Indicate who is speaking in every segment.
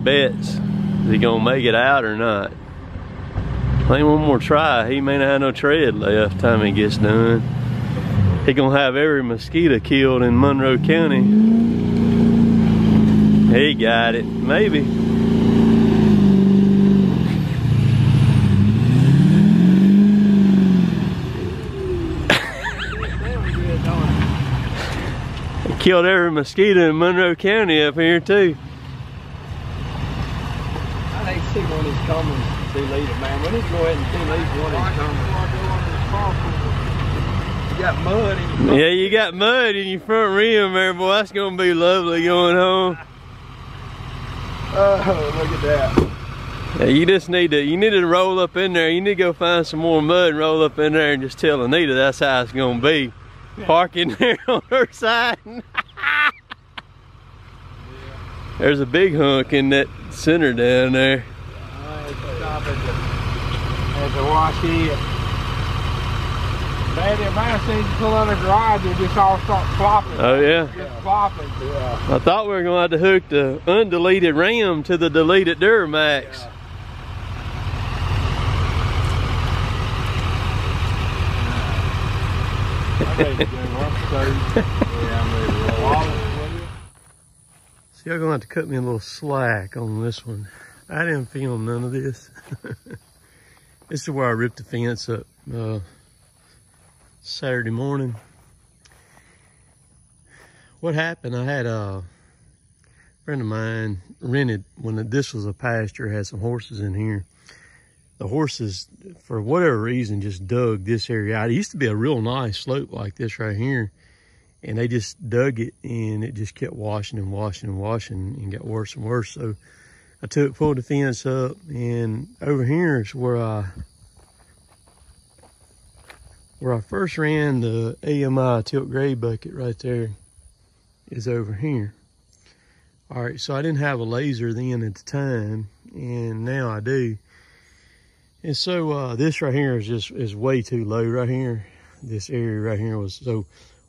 Speaker 1: bets. Is he gonna make it out or not? I think one more try. He may not have no tread left time he gets done. He gonna have every mosquito killed in Monroe County. He got it, maybe. He killed every mosquito in Monroe County up here too.
Speaker 2: I hate to see one of these coming too late, man. We need to go ahead and see these one of these coming. You got mud in your
Speaker 1: Yeah, you got mud in your front rim there, boy. That's gonna be lovely going home.
Speaker 2: Oh, look at that.
Speaker 1: Yeah, you just need to roll up in there. You need to go find some more mud and roll up in there and just tell Anita that's how it's gonna be. Parking there on her side. There's a big hunk in that center down there.
Speaker 2: Stop at the wash it. Man, if I see you pull on the garage, it just all start flopping.
Speaker 1: Oh yeah.
Speaker 2: Just flopping. Yeah.
Speaker 1: I thought we were gonna have to hook the undeleted RAM to the deleted Duramax.
Speaker 2: Yeah.
Speaker 1: So y'all gonna have to cut me a little slack on this one. I didn't film none of this. This is where I ripped the fence up Saturday morning. What happened, I had a friend of mine rented, when this was a pasture, had some horses in here. The horses, for whatever reason, just dug this area out. It used to be a real nice slope like this right here. And they just dug it, and it just kept washing and washing and washing and got worse and worse. So I pulled the fence up, and over here is where I first ran the AMI tilt grade bucket right there, is over here. All right, so I didn't have a laser then at the time, and now I do. And so this right here is way too low right here. This area right here was, so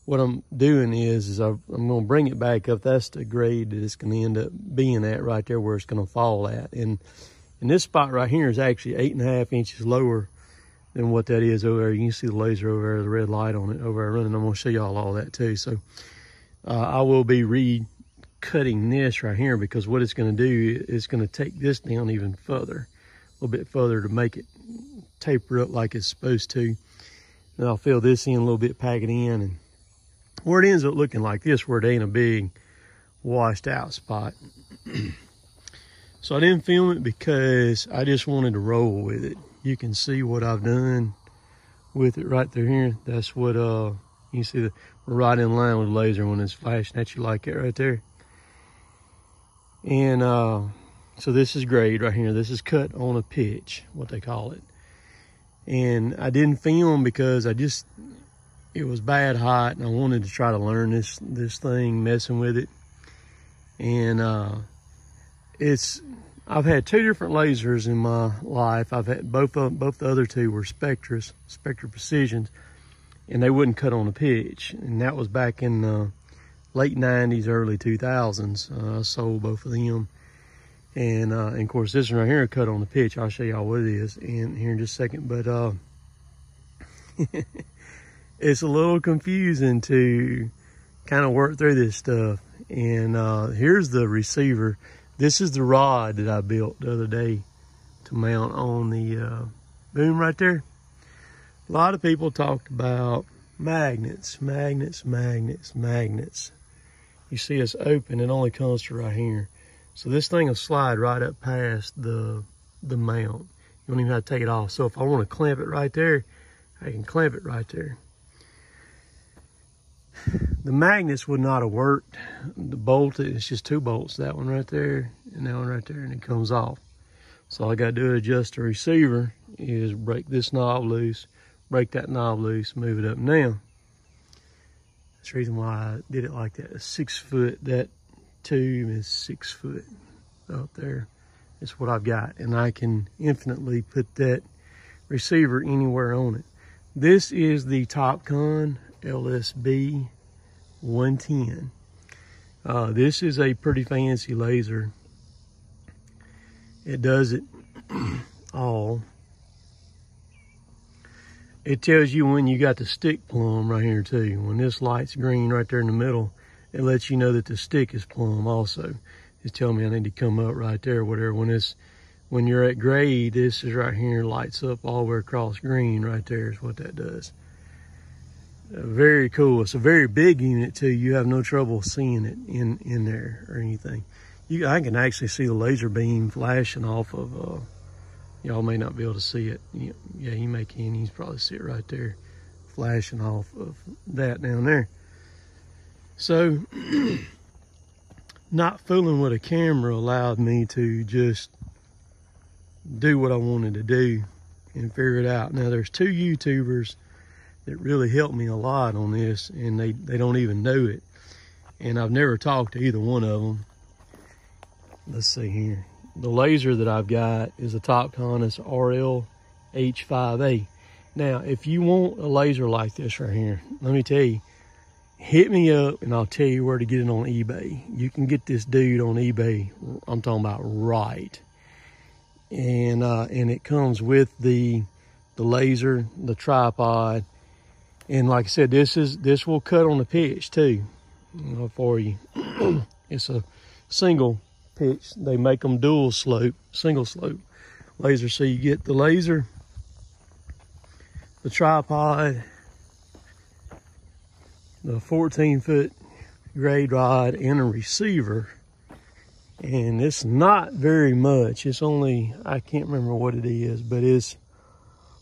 Speaker 1: what I'm doing is I'm gonna bring it back up. That's the grade that it's gonna end up being at right there, where it's gonna fall at. And this spot right here is actually 8.5 inches lower than what that is over there. You can see the laser over there, the red light on it over there running. I'm gonna show y'all all that too. So I will be re-cutting this right here, because what it's gonna do is gonna take this down even further, a little bit further, to make it taper up like it's supposed to. And I'll fill this in a little bit, pack it in, and where it ends up looking like this, where it ain't a big washed out spot. So I didn't film it because I just wanted to roll with it. You can see what I've done with it right there here. That's what you can see, we're right in line with the laser when it's flashing at you like that right there. And so this is grade right here. This is cut on a pitch, what they call it. And I didn't film because it was bad hot, and I wanted to try to learn this thing, messing with it. And I've had 2 different lasers in my life. I've had both the other 2 were Spectra Precisions, and they wouldn't cut on a pitch. And that was back in the late 90s, early 2000s. I sold both of them. And of course, this one right here cut on the pitch. I'll show y'all what it is in here in just a second. But it's a little confusing to kind of work through this stuff. And here's the receiver. This is the rod that I built the other day to mount on the boom right there. A lot of people talked about magnets. You see it's open, it only comes to right here. So this thing will slide right up past the mount. You don't even have to take it off. So if I want to clamp it right there, I can clamp it right there. The magnets would not have worked. The bolt, it's just 2 bolts, that one right there and that one right there, and it comes off. So all I gotta do to adjust the receiver is break this knob loose, break that knob loose, move it up and down. That's the reason why I did it like that. 6 foot, that tube is 6 foot up there. It's what I've got, and I can infinitely put that receiver anywhere on it. This is the TOPCON LSB 110. This is a pretty fancy laser. it does it all. It tells you when you got the stick plumb right here too. When this light's green right there in the middle, it lets you know that the stick is plumb also. It's telling me I need to come up right there or whatever. When you're at grade, this is right here, lights up all the way across green right there is what that does. Very cool. It's a very big unit too. You have no trouble seeing it in there or anything. I can actually see the laser beam flashing off of, y'all may not be able to see it. Yeah, you may can. You can probably see it right there, flashing off of that down there. So, not fooling with a camera allowed me to just do what I wanted to do and figure it out. Now, there's two YouTubers that really helped me a lot on this, and they don't even know it. And I've never talked to either one of them. Let's see here. The laser that I've got is a TOPCON. It's RL-H5A. Now, if you want a laser like this right here, let me tell you, hit me up and I'll tell you where to get it on eBay. You can get this dude on eBay. I'm talking about right. And it comes with the laser, the tripod. And like I said, this will cut on the pitch too, for you. It's a single pitch. They make them dual slope, single slope laser. So you get the laser, the tripod, the 14-foot grade rod, and a receiver. And it's not very much. It's only, I can't remember what it is, but it's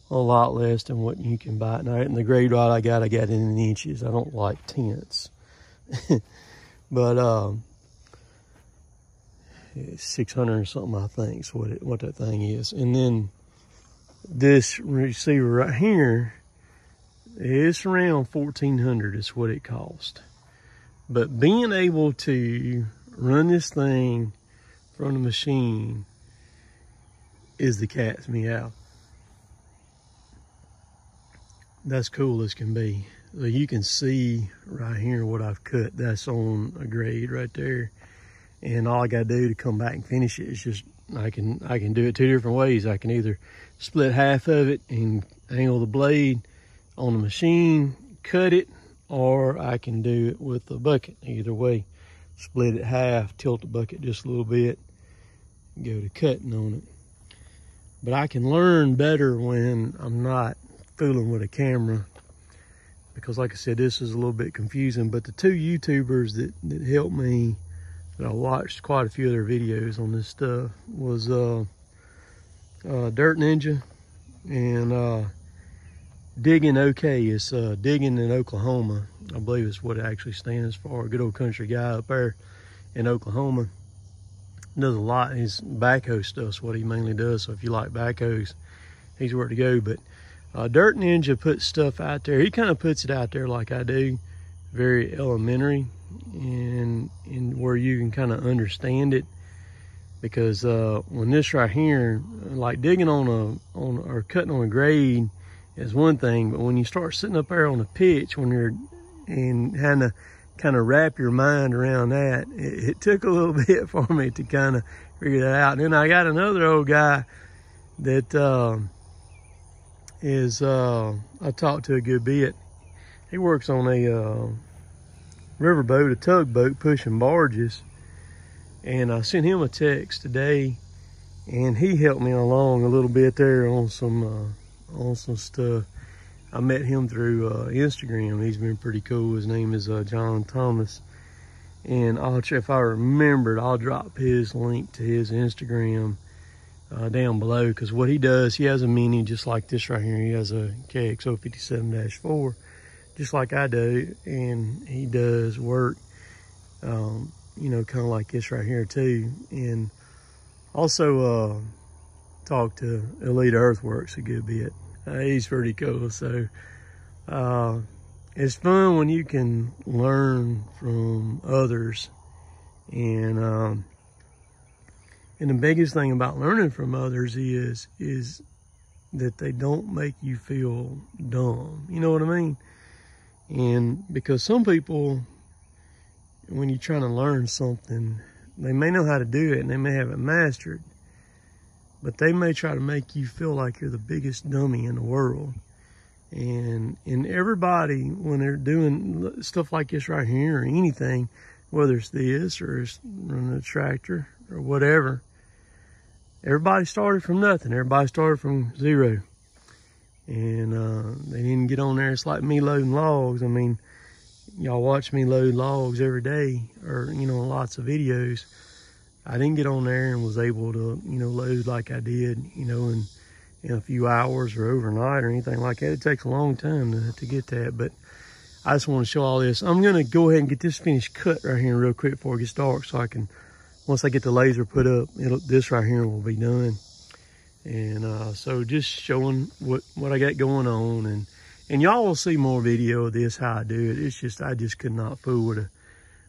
Speaker 1: a lot less than what you can buy tonight. And the grade rod I got it in inches. I don't like tenths. But it's 600 or something, I think, is what that thing is. And then this receiver right here, it's around $1,400 is what it cost. But being able to run this thing from the machine is the cat's meow. That's cool as can be. So you can see right here what I've cut. That's on a grade right there. And all I gotta do to come back and finish it is just, I can do it two different ways. I can either split half of it and angle the blade on the machine, cut it, or I can do it with the bucket. Either way, split it half, tilt the bucket just a little bit, go to cutting on it. But I can learn better when I'm not fooling with a camera, because like I said, this is a little bit confusing. But the two YouTubers that helped me, that I watched quite a few of their videos on this stuff, was Dirt Ninja and Digging OK. It's Digging in Oklahoma, I believe is what it actually stands for. A good old country guy up there in Oklahoma. Does a lot. His backhoe stuff's what he mainly does. So if you like backhoes, he's where to go. But Dirt Ninja puts stuff out there. He kind of puts it out there like I do, very elementary, and where you can kind of understand it. Because when this right here, like digging or cutting on a grade is one thing, but when you start sitting up there on a pitch, when you're and having to kind of wrap your mind around that, it took a little bit for me to kind of figure that out. And then I got another old guy that I talked to a good bit. He works on a riverboat, a tugboat, pushing barges. And I sent him a text today, and he helped me along a little bit there on some stuff. I met him through Instagram. He's been pretty cool. His name is John Thomas. And if I remembered, I'll drop his link to his Instagram down below. Because what he does, he has a Mini just like this right here. He has a KXO 57-4, just like I do. And he does work, you know, kind of like this right here too. And also talk to Elite Earthworks a good bit. He's pretty cool. So it's fun when you can learn from others. And the biggest thing about learning from others is that they don't make you feel dumb. You know what I mean? And because some people, when you're trying to learn something, they may know how to do it and they may have it mastered, but they may try to make you feel like you're the biggest dummy in the world. And everybody, when they're doing stuff like this right here or anything, whether it's this or it's running a tractor or whatever, everybody started from nothing. Everybody started from zero. And they didn't get on there. It's like me loading logs. I mean, y'all watch me load logs every day, or, you know, lots of videos. I didn't get on there and was able to, you know, load like I did, you know, in a few hours or overnight or anything like that. It takes a long time to get that, but I just want to show all this. I'm gonna go ahead and get this finished cut right here real quick before it gets dark, so I can, once I get the laser put up, this right here will be done. And so just showing what I got going on, and y'all will see more video of this, how I do it. It's just, I just could not fool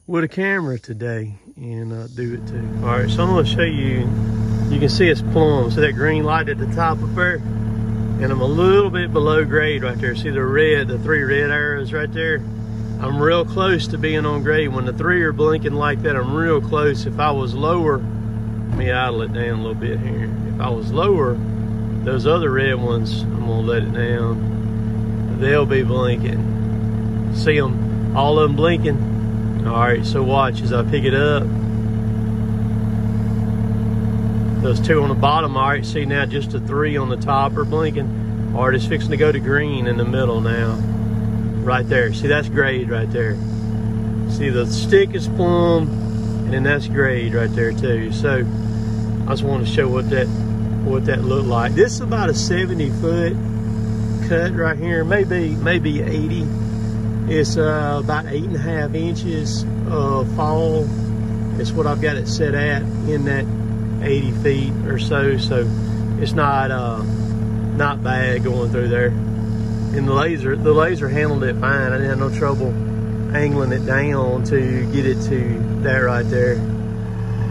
Speaker 1: with a camera today and do it too. All right, so I'm gonna show you. You can see it's plumb. See that green light at the top up there? And I'm a little bit below grade right there. See the red, the 3 red arrows right there? I'm real close to being on grade. When the 3 are blinking like that, I'm real close. If I was lower, let me idle it down a little bit here. If I was lower, those other red ones, I'm gonna let it down. They'll be blinking. See them, all of them blinking? All right, so watch as I pick it up. Those 2 on the bottom, all right, see now just the 3 on the top are blinking. All right, it's fixing to go to green in the middle now. Right there, see that's grade right there. See the stick is plumb, and then that's grade right there too. So I just want to show what that looked like. This is about a 70-foot cut right here, maybe 80. It's about 8.5 inches fall. It's what I've got it set at in that 80 feet or so, so it's not bad going through there. And the laser handled it fine. I didn't have no trouble angling it down to get it to that right there.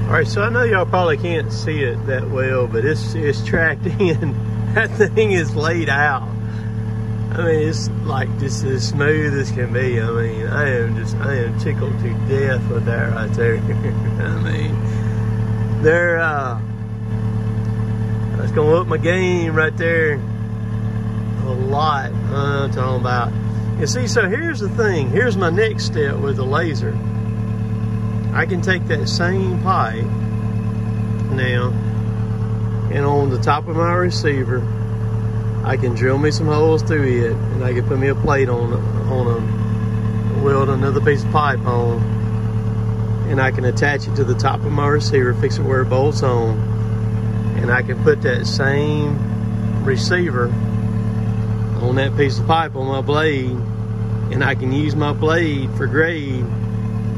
Speaker 1: All right, so I know y'all probably can't see it that well, but it's tracked in. That thing is laid out. I mean, it's like just as smooth as can be. I mean, I am tickled to death with that right there. I mean, that's gonna up my game right there a lot. I'm talking about. You see, so here's the thing. Here's my next step with the laser. I can take that same pipe now, and on the top of my receiver, I can drill me some holes through it, and I can put me a plate on them, weld another piece of pipe on, and I can attach it to the top of my receiver, fix it where it bolts on, and I can put that same receiver on that piece of pipe on my blade, and I can use my blade for grade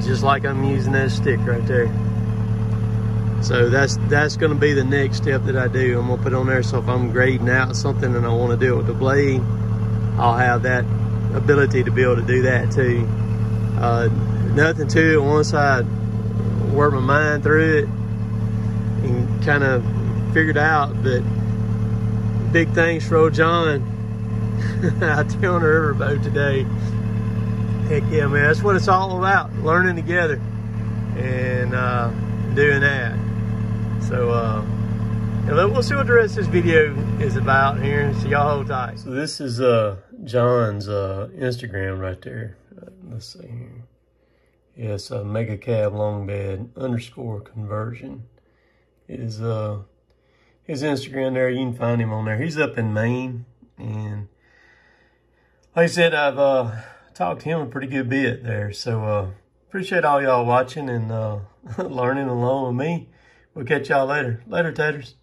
Speaker 1: just like I'm using that stick right there. So that's going to be the next step that I do. I'm going to put on there, so if I'm grading out something and I want to do it with the blade, I'll have that ability to be able to do that too. Nothing to it once I work my mind through it and kind of figured out. But big thanks for old John out there on the riverboat today. Heck yeah, man, that's what it's all about, learning together and doing that. So we'll see what the rest of this video is about here. So y'all hold tight. So this is John's Instagram right there. Let's see here. Yes, mega cab long bed _conversion is his Instagram there. You can find him on there. He's up in Maine, and like I said, I've talked to him a pretty good bit there. So appreciate all y'all watching and learning along with me. We'll catch y'all later. Later, taters.